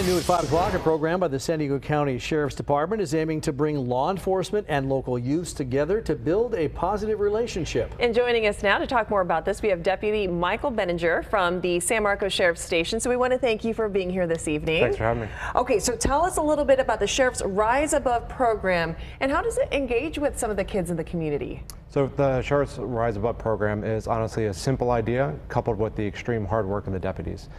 New at 5 o'clock, a program by the San Diego County Sheriff's Department is aiming to bring law enforcement and local youths together to build a positive relationship. And joining us now to talk more about this, we have Deputy Michael Benninger from the San Marcos Sheriff's Station. So we want to thank you for being here this evening. Thanks for having me. Okay, so tell us a little bit about the Sheriff's Rise Above program and how does it engage with some of the kids in the community? So the Sheriff's Rise Above program is honestly a simple idea coupled with the extreme hard work of the deputies.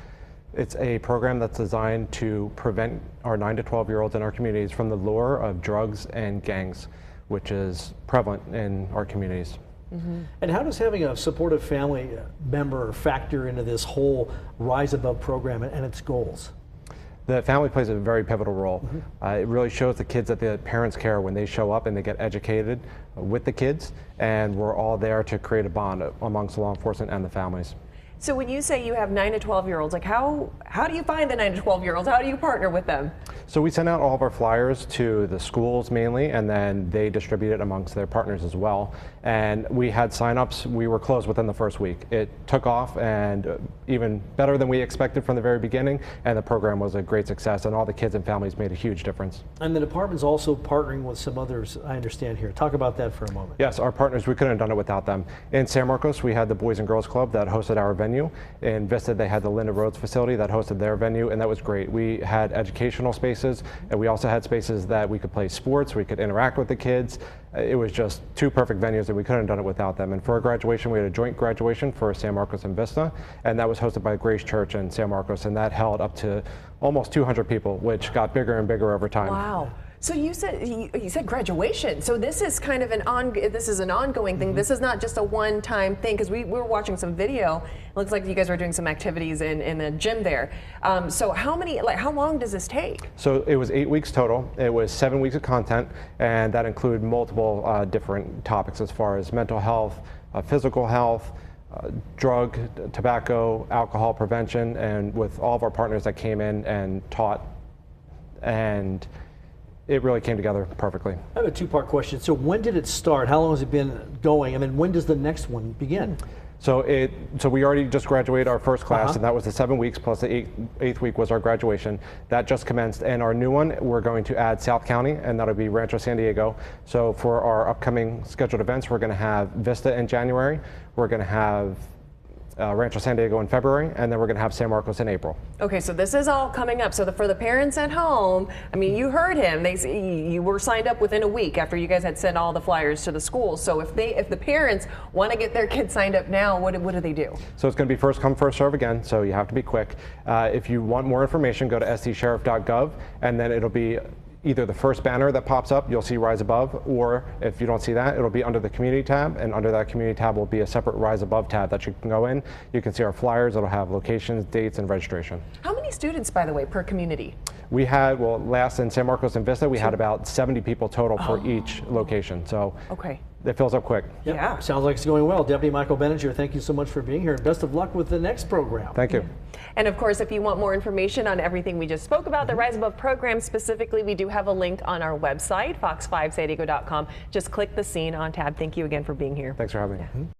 It's a program that's designed to prevent our 9 to 12-year-olds in our communities from the lure of drugs and gangs, which is prevalent in our communities. Mm-hmm. And how does having a supportive family member factor into this whole Rise Above program and its goals? The family plays a very pivotal role. Mm-hmm. It really shows the kids that the parents care when they show up and they get educated with the kids, and we're all there to create a bond amongst law enforcement and the families. So when you say you have 9 to 12-year-olds, like how do you find the 9 to 12-year-olds? How do you partner with them? So we send out all of our flyers to the schools mainly, and then they distribute it amongst their partners as well. And we had signups. We were closed within the first week. It took off, and even better than we expected from the very beginning, and the program was a great success, and all the kids and families made a huge difference. And the department's also partnering with some others, I understand here. Talk about that for a moment. Yes, our partners, we couldn't have done it without them. In San Marcos, we had the Boys and Girls Club that hosted our venue. In Vista, they had the Linda Rhoads facility that hosted their venue, and that was great. We had educational spaces, and we also had spaces that we could play sports, we could interact with the kids. It was just two perfect venues, and we couldn't have done it without them. And for our graduation, we had a joint graduation for San Marcos and Vista, and that was hosted by Grace Church in San Marcos, and that held up to almost 200 people, which got bigger and bigger over time. Wow. So you said graduation. So this is kind of an ongoing thing. Mm-hmm. This is not just a one-time thing, because we were watching some video. It looks like you guys were doing some activities in the gym there. So how long does this take? So it was 8 weeks total. It was 7 weeks of content, and that included multiple different topics as far as mental health, physical health, drug, tobacco, alcohol prevention, and with all of our partners that came in and taught, and it really came together perfectly. I have a two-part question. So when did it start? How long has it been going? And then when does the next one begin? So we already just graduated our first class, and that was the 7 weeks plus the eighth week was our graduation. That just commenced, and our new one, we're going to add South County, and that'll be Rancho San Diego. So for our upcoming scheduled events, we're going to have Vista in January, we're going to have Rancho San Diego in February, and then we're going to have San Marcos in April. Okay, so this is all coming up. So for the parents at home, I mean, you heard him. You were signed up within a week after you guys had sent all the flyers to the schools. So if the parents want to get their kids signed up now, what do they do? So it's going to be first come, first serve again, so you have to be quick. If you want more information, go to scsheriff.gov, and then it'll be either the first banner that pops up, you'll see Rise Above, or if you don't see that, it'll be under the Community tab, and under that Community tab will be a separate Rise Above tab that you can go in. You can see our flyers. It'll have locations, dates, and registration. How many students, by the way, per community? We had, well, last in San Marcos and Vista, we had about 70 people total for each location. So it fills up quick. Yep. Yeah. Sounds like it's going well. Deputy Michael Benninger, thank you so much for being here, and best of luck with the next program. Thank you. And of course, if you want more information on everything we just spoke about, the Rise Above program specifically, we do have a link on our website, fox5sandiego.com. Just click the Scene On tab. Thank you again for being here. Thanks for having me.